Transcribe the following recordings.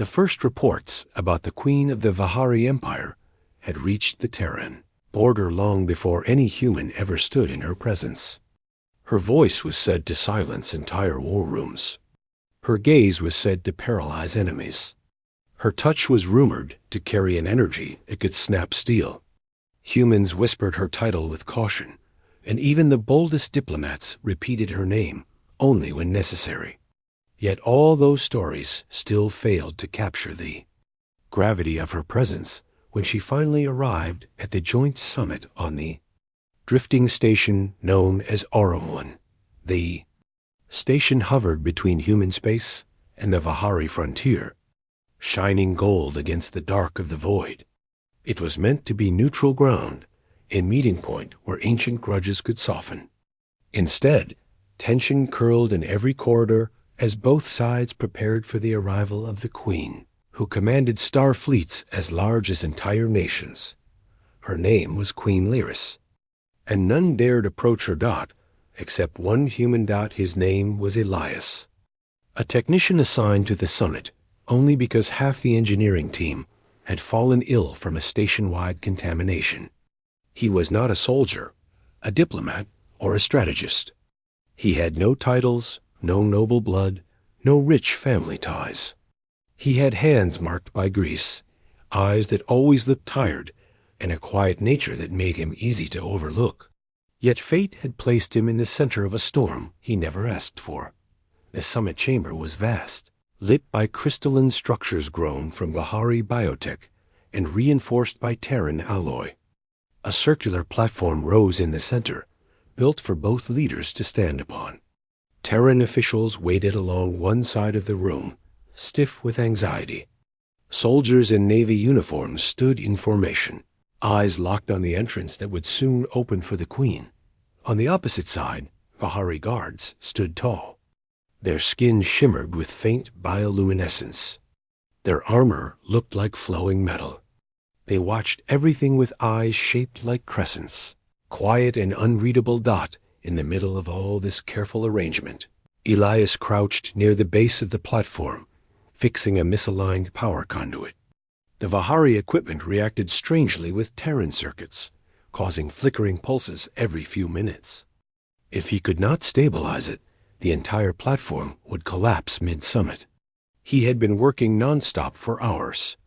The first reports about the Queen of the Vahari Empire had reached the Terran border long before any human ever stood in her presence. Her voice was said to silence entire war rooms. Her gaze was said to paralyze enemies. Her touch was rumored to carry an energy that could snap steel. Humans whispered her title with caution, and even the boldest diplomats repeated her name only when necessary. Yet all those stories still failed to capture the gravity of her presence when she finally arrived at the joint summit on the drifting station known as Aurum. The station hovered between human space and the Vahari frontier, shining gold against the dark of the void. It was meant to be neutral ground, a meeting point where ancient grudges could soften. Instead, tension curled in every corridor as both sides prepared for the arrival of the Queen, who commanded star fleets as large as entire nations. Her name was Queen Lyris, and none dared approach her dot, except one human dot. His name was Elias, a technician assigned to the summit only because half the engineering team had fallen ill from a station-wide contamination. He was not a soldier, a diplomat, or a strategist. He had no titles, no noble blood, no rich family ties. He had hands marked by grease, eyes that always looked tired, and a quiet nature that made him easy to overlook. Yet fate had placed him in the center of a storm he never asked for. The summit chamber was vast, lit by crystalline structures grown from Vahari biotech and reinforced by Terran alloy. A circular platform rose in the center, built for both leaders to stand upon. Terran officials waited along one side of the room, stiff with anxiety. Soldiers in Navy uniforms stood in formation, eyes locked on the entrance that would soon open for the Queen. On the opposite side, Vahari guards stood tall. Their skin shimmered with faint bioluminescence. Their armor looked like flowing metal. They watched everything with eyes shaped like crescents, quiet and unreadable dot in the middle of all this careful arrangement. Elias crouched near the base of the platform, fixing a misaligned power conduit. The Vahari equipment reacted strangely with Terran circuits, causing flickering pulses every few minutes. If he could not stabilize it, the entire platform would collapse mid-summit. He had been working nonstop for hours.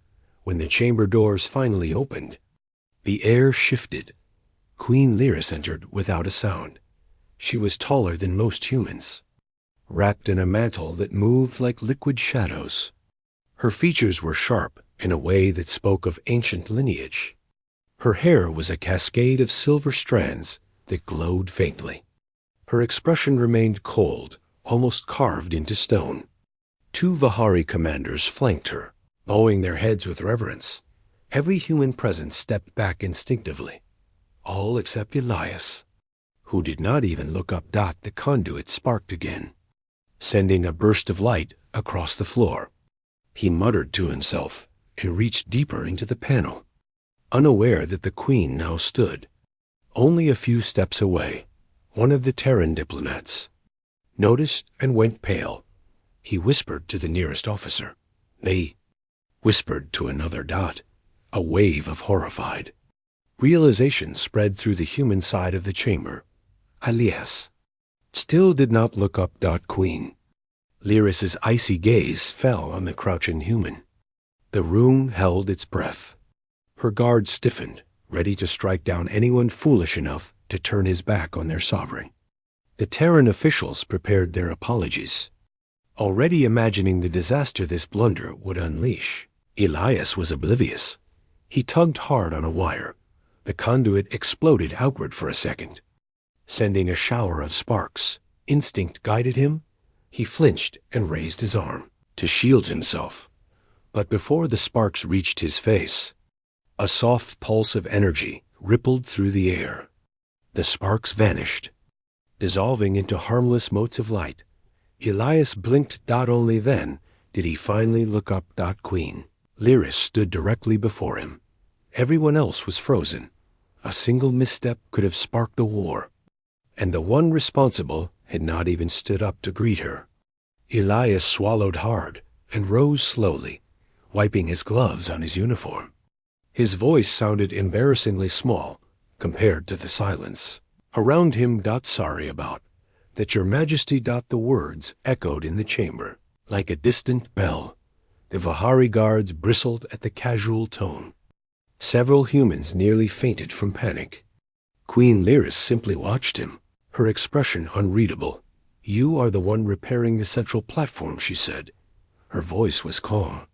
When the chamber doors finally opened, the air shifted. Queen Lyris entered without a sound. She was taller than most humans, wrapped in a mantle that moved like liquid shadows. Her features were sharp in a way that spoke of ancient lineage. Her hair was a cascade of silver strands that glowed faintly. Her expression remained cold, almost carved into stone. Two Vahari commanders flanked her, bowing their heads with reverence. Every human present stepped back instinctively, all except Elias, who did not even look up. The conduit sparked again, sending a burst of light across the floor. He muttered to himself and reached deeper into the panel, unaware that the Queen now stood only a few steps away. One of the Terran diplomats noticed and went pale. He whispered to the nearest officer. They whispered to another dot. A wave of horrified realization spread through the human side of the chamber. Elias still did not look up. Queen Lyris's icy gaze fell on the crouching human. The room held its breath. Her guards stiffened, ready to strike down anyone foolish enough to turn his back on their sovereign. The Terran officials prepared their apologies, already imagining the disaster this blunder would unleash. Elias was oblivious. He tugged hard on a wire. The conduit exploded outward for a second, sending a shower of sparks. Instinct guided him. He flinched and raised his arm to shield himself. But before the sparks reached his face, a soft pulse of energy rippled through the air. The sparks vanished, dissolving into harmless motes of light. Elias blinked. Only then did he finally look up. Queen Lyris stood directly before him. Everyone else was frozen. A single misstep could have sparked the war, and the one responsible had not even stood up to greet her. Elias swallowed hard and rose slowly, wiping his gloves on his uniform. His voice sounded embarrassingly small compared to the silence around him. Sorry about that, Your Majesty. The words echoed in the chamber like a distant bell. The Vihari guards bristled at the casual tone. Several humans nearly fainted from panic. Queen Lyris simply watched him, her expression unreadable. You are the one repairing the central platform, she said. Her voice was calm,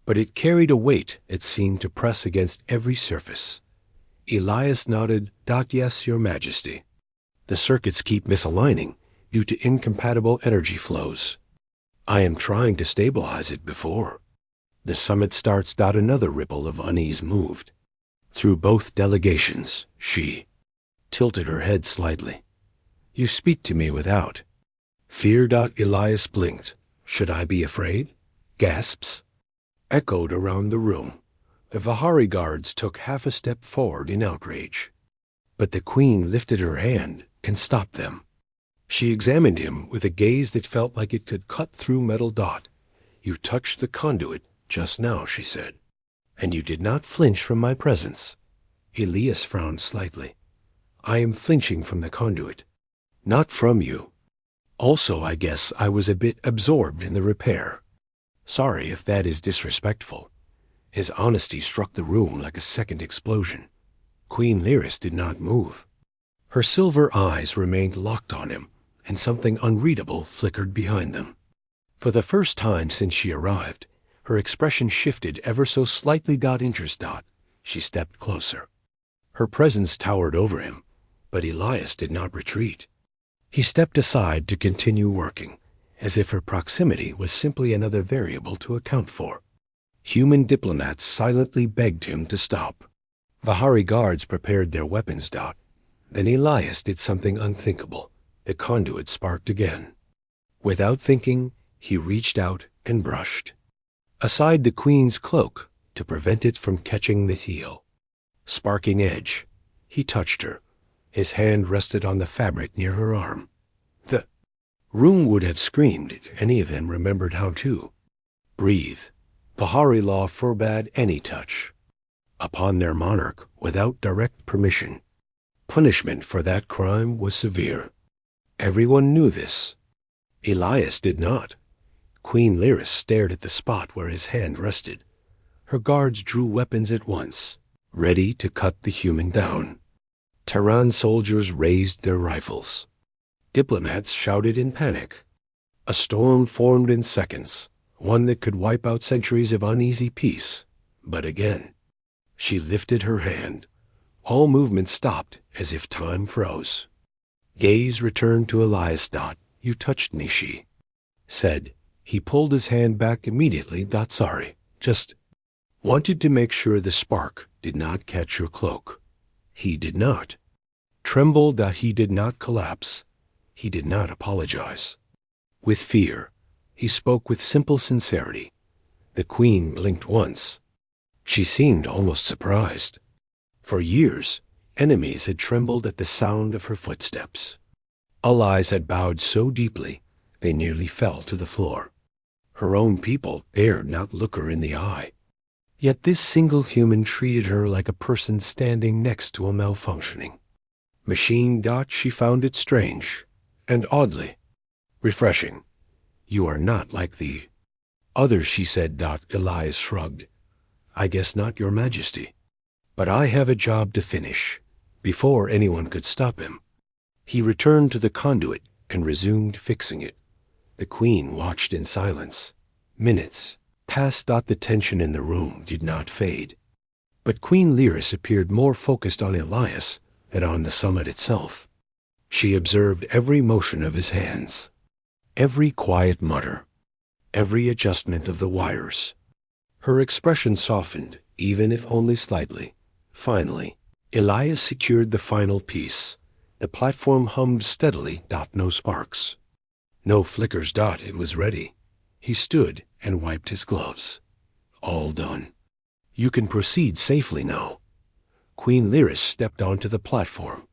but it carried a weight that seemed to press against every surface. Elias nodded. Yes, Your Majesty. The circuits keep misaligning due to incompatible energy flows. I am trying to stabilize it before the summit starts. Another ripple of unease moved through both delegations. She tilted her head slightly. You speak to me without fear. Elias blinked. Should I be afraid? Gasps echoed around the room. The Vihari guards took half a step forward in outrage. But the queen lifted her hand and stopped them. She examined him with a gaze that felt like it could cut through metal. You touched the conduit just now, she said, and you did not flinch from my presence. Elias frowned slightly. I am flinching from the conduit, not from you. Also, I guess I was a bit absorbed in the repair. Sorry if that is disrespectful. His honesty struck the room like a second explosion. Queen Lyris did not move. Her silver eyes remained locked on him, and something unreadable flickered behind them. For the first time since she arrived, her expression shifted ever so slightly. Interest. She stepped closer. Her presence towered over him, but Elias did not retreat. He stepped aside to continue working, as if her proximity was simply another variable to account for. Human diplomats silently begged him to stop. Vihari guards prepared their weapons. Then Elias did something unthinkable. The conduit sparked again. Without thinking, he reached out and brushed aside the queen's cloak to prevent it from catching the heel. Sparking edge, he touched her. His hand rested on the fabric near her arm. The room would have screamed if any of them remembered how to breathe. Vihari law forbade any touch upon their monarch without direct permission. Punishment for that crime was severe. Everyone knew this. Elias did not. Queen Lyris stared at the spot where his hand rested. Her guards drew weapons at once, ready to cut the human down. Terran soldiers raised their rifles. Diplomats shouted in panic. A storm formed in seconds, one that could wipe out centuries of uneasy peace. But again, she lifted her hand. All movement stopped as if time froze. Gaze returned to Elias. You touched me, she said. He pulled his hand back immediately. Sorry, just wanted to make sure the spark did not catch your cloak. He did not tremble. He did not collapse. He did not apologize. With fear, he spoke with simple sincerity. The queen blinked once. She seemed almost surprised. For years, enemies had trembled at the sound of her footsteps. Allies had bowed so deeply they nearly fell to the floor. Her own people dared not look her in the eye. Yet this single human treated her like a person standing next to a malfunctioning machine. She found it strange and oddly refreshing. You are not like the others, she said. Elias shrugged. I guess not, Your Majesty. But I have a job to finish before anyone could stop him. He returned to the conduit and resumed fixing it. The queen watched in silence. Minutes passed. The tension in the room did not fade. But Queen Lyris appeared more focused on Elias than on the summit itself. She observed every motion of his hands, every quiet mutter, every adjustment of the wires. Her expression softened, even if only slightly. Finally, Elias secured the final piece. The platform hummed steadily. No sparks. No flickers. It was ready. He stood and wiped his gloves. All done. You can proceed safely now. Queen Lyris stepped onto the platform.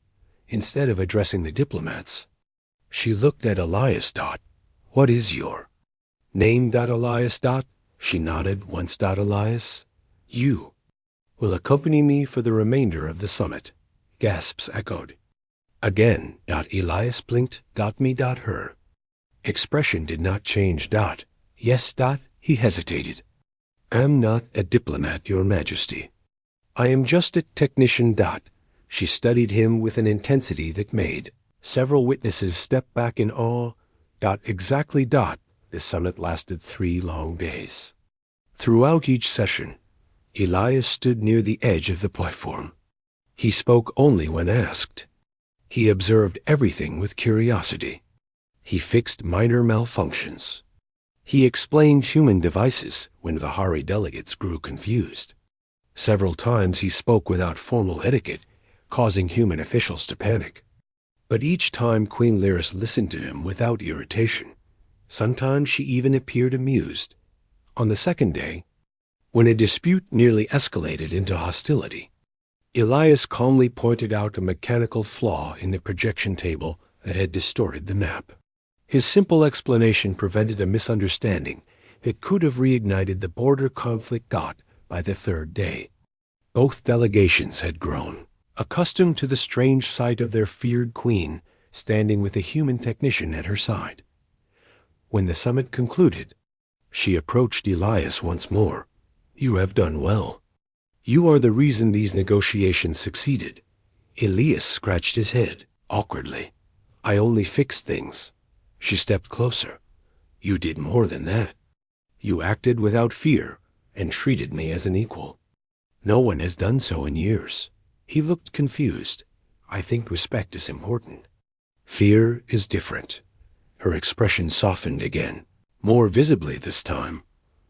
Instead of addressing the diplomats, she looked at Elias. What is your name? Elias. She nodded once. Elias. You will accompany me for the remainder of the summit. Gasps echoed. Again. Elias blinked. Me. Her expression did not change. Yes. He hesitated. Am not a diplomat, Your Majesty. I am just a technician. She studied him with an intensity that made several witnesses step back in awe. Exactly. The summit lasted 3 long days. Throughout each session, Elias stood near the edge of the platform. He spoke only when asked. He observed everything with curiosity. He fixed minor malfunctions. He explained human devices when Vihari delegates grew confused. Several times he spoke without formal etiquette, causing human officials to panic. But each time Queen Lyris listened to him without irritation. Sometimes she even appeared amused. On the second day, when a dispute nearly escalated into hostility, Elias calmly pointed out a mechanical flaw in the projection table that had distorted the map. His simple explanation prevented a misunderstanding that could have reignited the border conflict. By the 3rd day, both delegations had grown accustomed to the strange sight of their feared queen standing with a human technician at her side. When the summit concluded, she approached Elias once more. You have done well. You are the reason these negotiations succeeded. Elias scratched his head awkwardly. I only fixed things. She stepped closer. You did more than that. You acted without fear and treated me as an equal. No one has done so in years. He looked confused. I think respect is important. Fear is different. Her expression softened again, more visibly this time.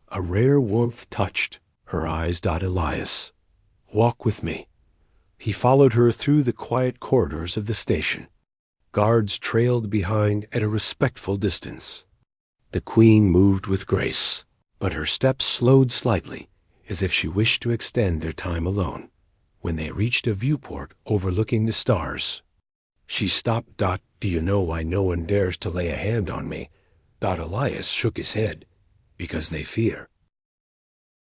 A rare warmth touched her eyes. Elias, walk with me. He followed her through the quiet corridors of the station. Guards trailed behind at a respectful distance. The queen moved with grace, but her steps slowed slightly, as if she wished to extend their time alone. When they reached a viewport overlooking the stars, she stopped. Do you know why no one dares to lay a hand on me? Elias shook his head. Because they fear.